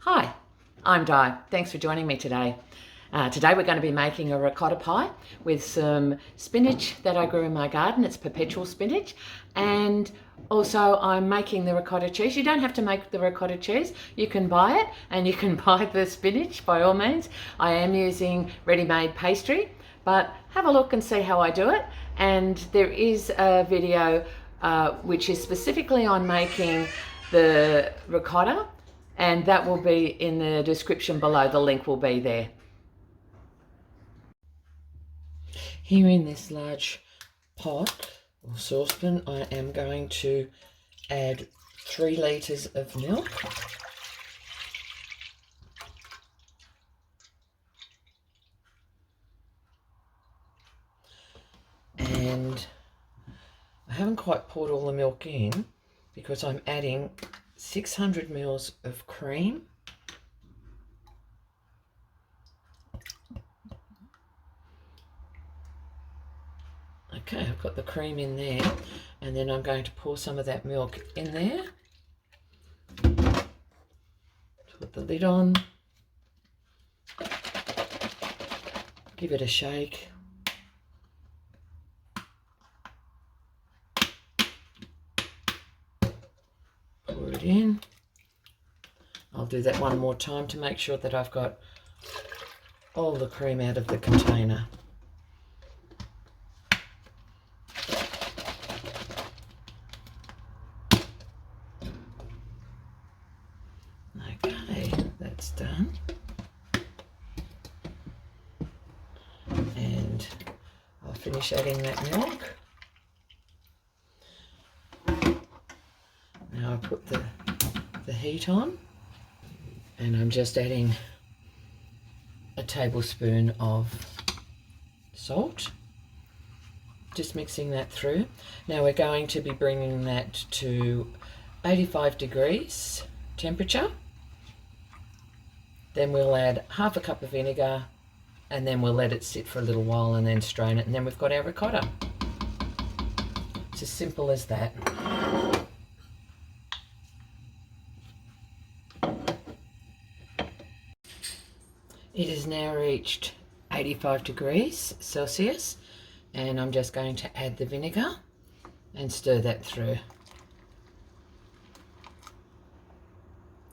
Hi, I'm Di. Thanks for joining me today. Today we're going to be making a ricotta pie with some spinach that I grew in my garden. It's perpetual spinach. And also I'm making the ricotta cheese. You don't have to make the ricotta cheese. You can buy it and you can buy the spinach by all means. I am using ready-made pastry, but have a look and see how I do it. And there is a video which is specifically on making the ricotta, and that will be in the description below. The link will be there. Here in this large pot or saucepan, I am going to add 3 litres of milk. And I haven't quite poured all the milk in because I'm adding 600 mils of cream. Okay, I've got the cream in there, and then I'm going to pour some of that milk in there. Put the lid on. Give it a shake. Pour it in. I'll do that one more time to make sure that I've got all the cream out of the container. Okay, that's done. And I'll finish adding that milk. Now I put the heat on, and I'm just adding a tablespoon of salt, just mixing that through. Now we're going to be bringing that to 85 degrees temperature. Then we'll add half a cup of vinegar, and then we'll let it sit for a little while and then strain it, and then we've got our ricotta. It's as simple as that. It has now reached 85 degrees Celsius, and I'm just going to add the vinegar and stir that through.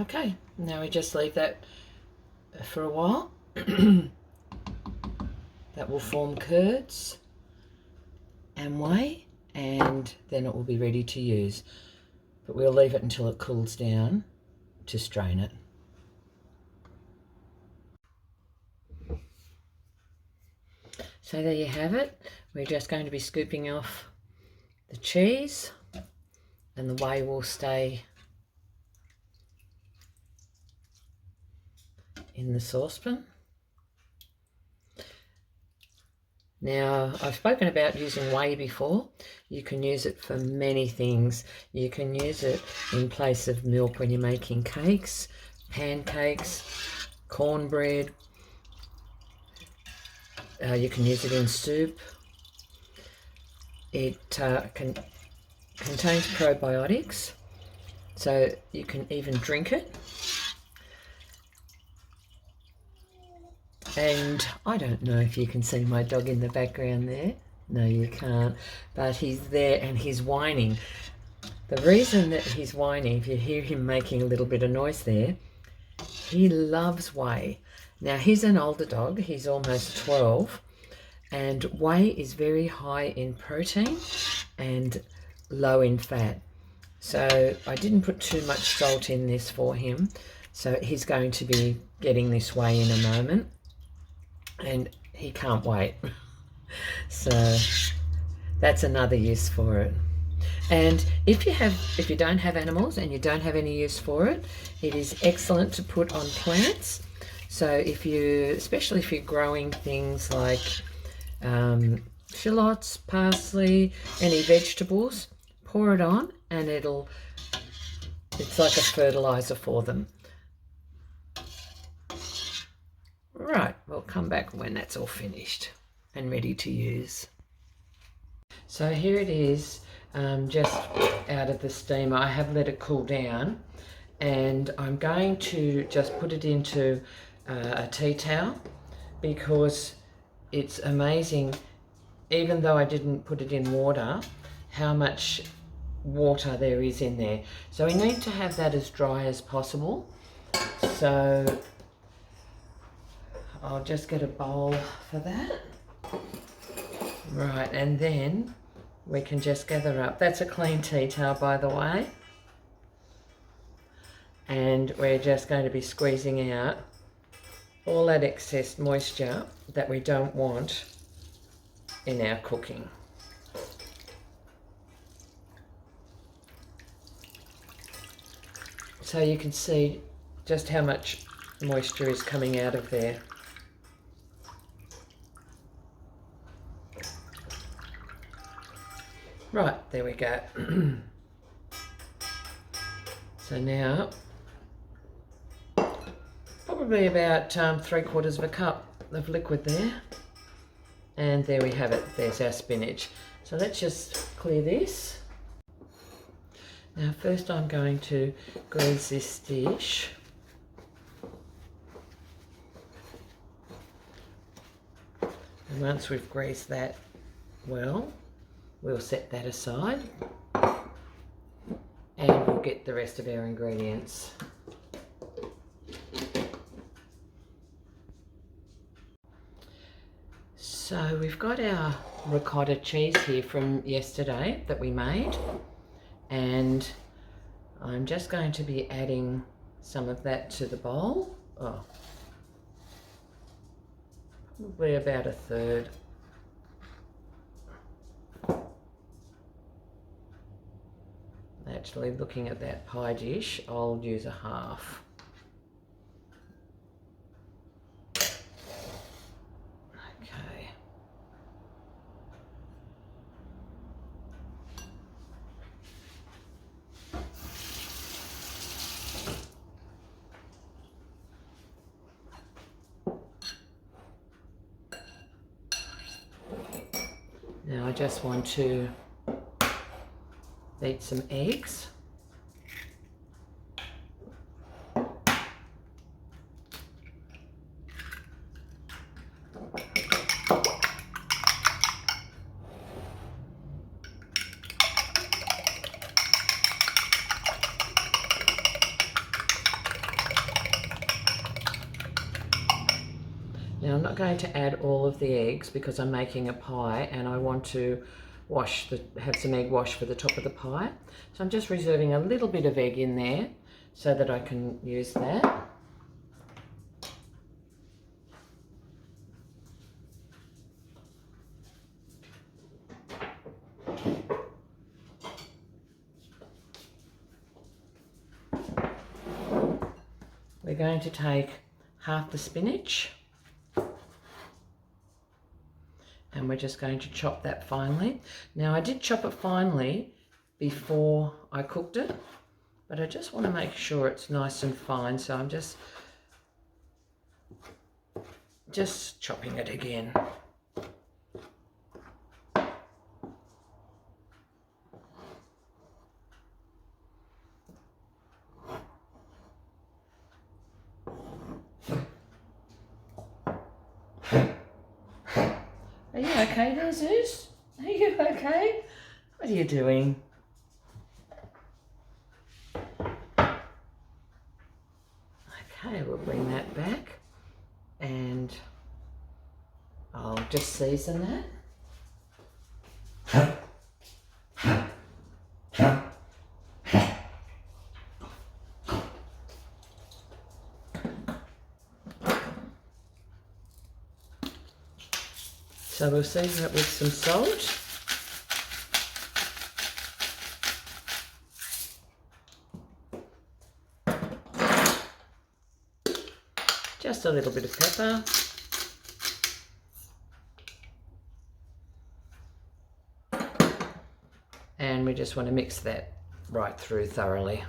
Okay, now we just leave that for a while. That will form curds and whey, and then it will be ready to use. But we'll leave it until it cools down to strain it. So there you have it. We're just going to be scooping off the cheese, and the whey will stay in the saucepan. Now, I've spoken about using whey before. You can use it for many things. You can use it in place of milk when you're making cakes, pancakes, cornbread. You can use it in soup. It contains probiotics, so you can even drink it. And I don't know if you can see my dog in the background there. No, you can't. But he's there and he's whining. The reason that he's whining, if you hear him making a little bit of noise there, he loves whey. Now, he's an older dog. He's almost 12. And whey is very high in protein and low in fat. So I didn't put too much salt in this for him. So he's going to be getting this whey in a moment. And he can't wait. So that's another use for it. And if you don't have animals and you don't have any use for it, it is excellent to put on plants. So especially if you're growing things like shallots, parsley, any vegetables, pour it on, and it's like a fertilizer for them. Right, we'll come back when that's all finished and ready to use. So here it is, just out of the steamer. I have let it cool down, and I'm going to just put it into a tea towel, because it's amazing, even though I didn't put it in water, how much water there is in there. So we need to have that as dry as possible. So I'll just get a bowl for that. Right, and then we can just gather up. That's a clean tea towel, by the way. And we're just going to be squeezing out all that excess moisture that we don't want in our cooking. So you can see just how much moisture is coming out of there. Right, there we go. So now, probably about 3/4 of a cup of liquid there. And there we have it, there's our spinach. So let's just clear this. Now first I'm going to grease this dish. And once we've greased that well, we'll set that aside and we'll get the rest of our ingredients. So we've got our ricotta cheese here from yesterday that we made, and I'm just going to be adding some of that to the bowl. Oh, probably about 1/3. Actually, looking at that pie dish, I'll use 1/2. Okay. Now I just want to beat some eggs. Now I'm not going to add all of the eggs because I'm making a pie and I want to have some egg wash for the top of the pie. So I'm just reserving a little bit of egg in there so that I can use that. We're going to take 1/2 the spinach and we're just going to chop that finely. Now I did chop it finely before I cooked it, but I just want to make sure it's nice and fine, so I'm just chopping it again. Are you okay there, Zeus? Are you okay? What are you doing? Okay, we'll bring that back and I'll just season that. So we'll season it with some salt. Just a little bit of pepper. And we just want to mix that right through thoroughly.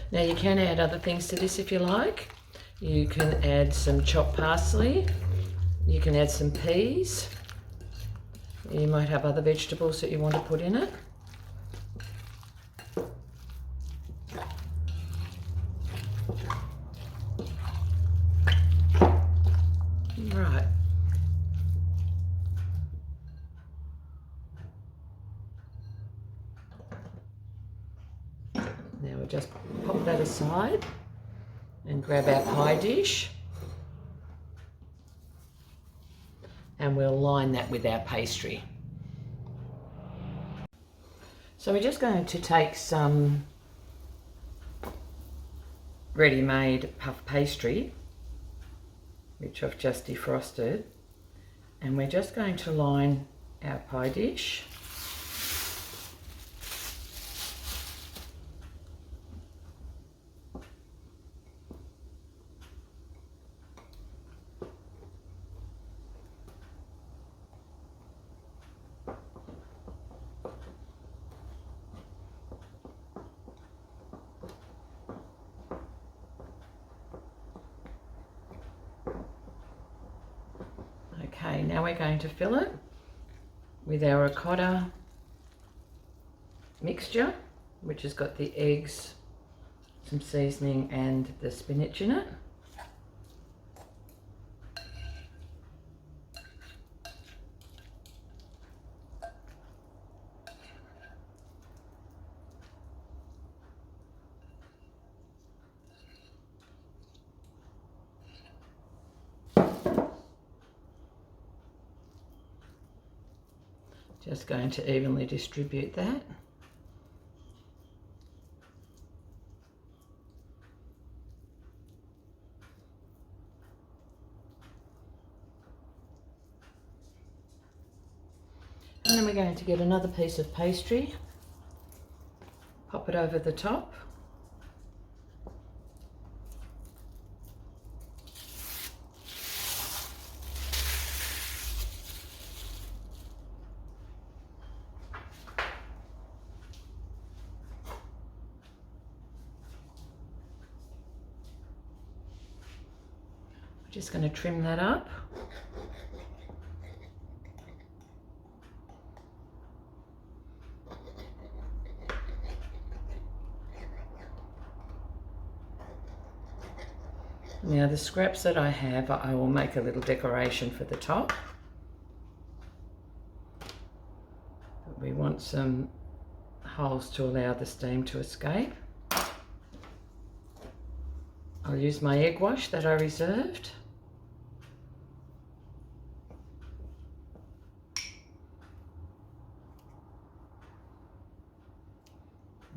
Now you can add other things to this if you like. You can add some chopped parsley. You can add some peas. You might have other vegetables that you want to put in it. Right. Now we'll just pop that aside and grab our pie dish. And we'll line that with our pastry. So we're just going to take some ready-made puff pastry, which I've just defrosted, and we're just going to line our pie dish. Okay, now we're going to fill it with our ricotta mixture, which has got the eggs, some seasoning and the spinach in it. Just going to evenly distribute that. And then we're going to get another piece of pastry, pop it over the top. Just going to trim that up. Now the scraps that I have, I will make a little decoration for the top. But we want some holes to allow the steam to escape. I'll use my egg wash that I reserved.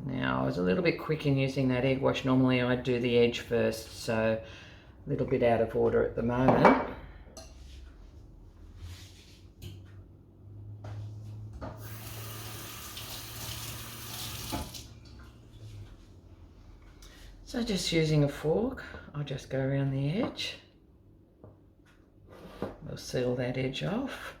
Now I was a little bit quick in using that egg wash. Normally I'd do the edge first, so a little bit out of order at the moment. So just using a fork, I'll just go around the edge. We'll seal that edge off.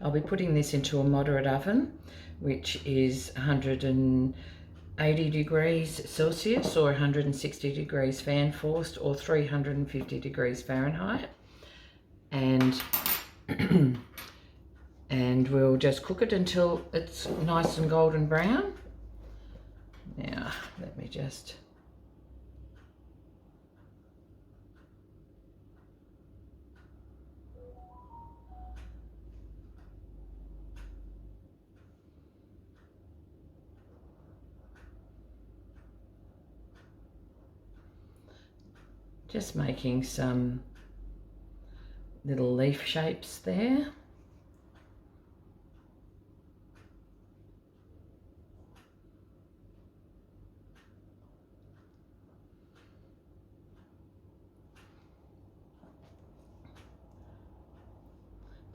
I'll be putting this into a moderate oven, which is 180 degrees Celsius or 160 degrees fan forced or 350 degrees Fahrenheit. And and we'll just cook it until it's nice and golden brown. Now, let me just making some little leaf shapes there.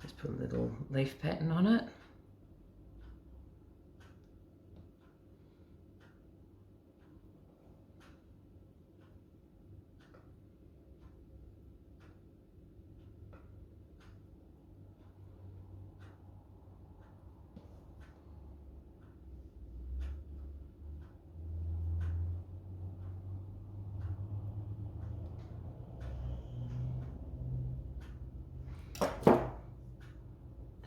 Just put a little leaf pattern on it.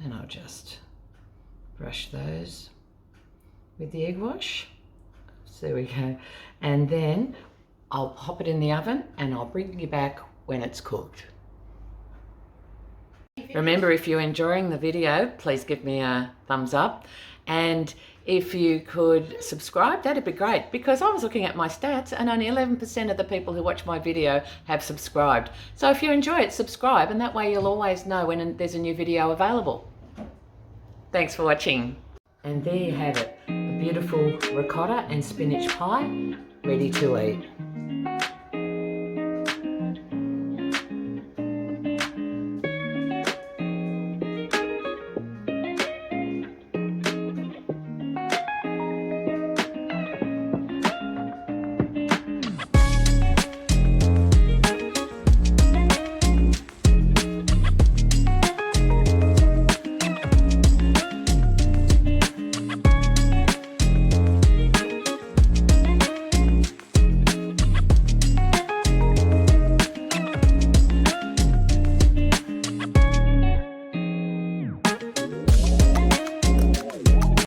And I'll just brush those with the egg wash. So there we go. And then I'll pop it in the oven and I'll bring you back when it's cooked. Remember, if you're enjoying the video, please give me a thumbs up. And if you could subscribe, that'd be great, because I was looking at my stats and only 11% of the people who watch my video have subscribed. So if you enjoy it, subscribe, and that way you'll always know when there's a new video available. Thanks for watching. And there you have it, a beautiful ricotta and spinach pie ready to eat.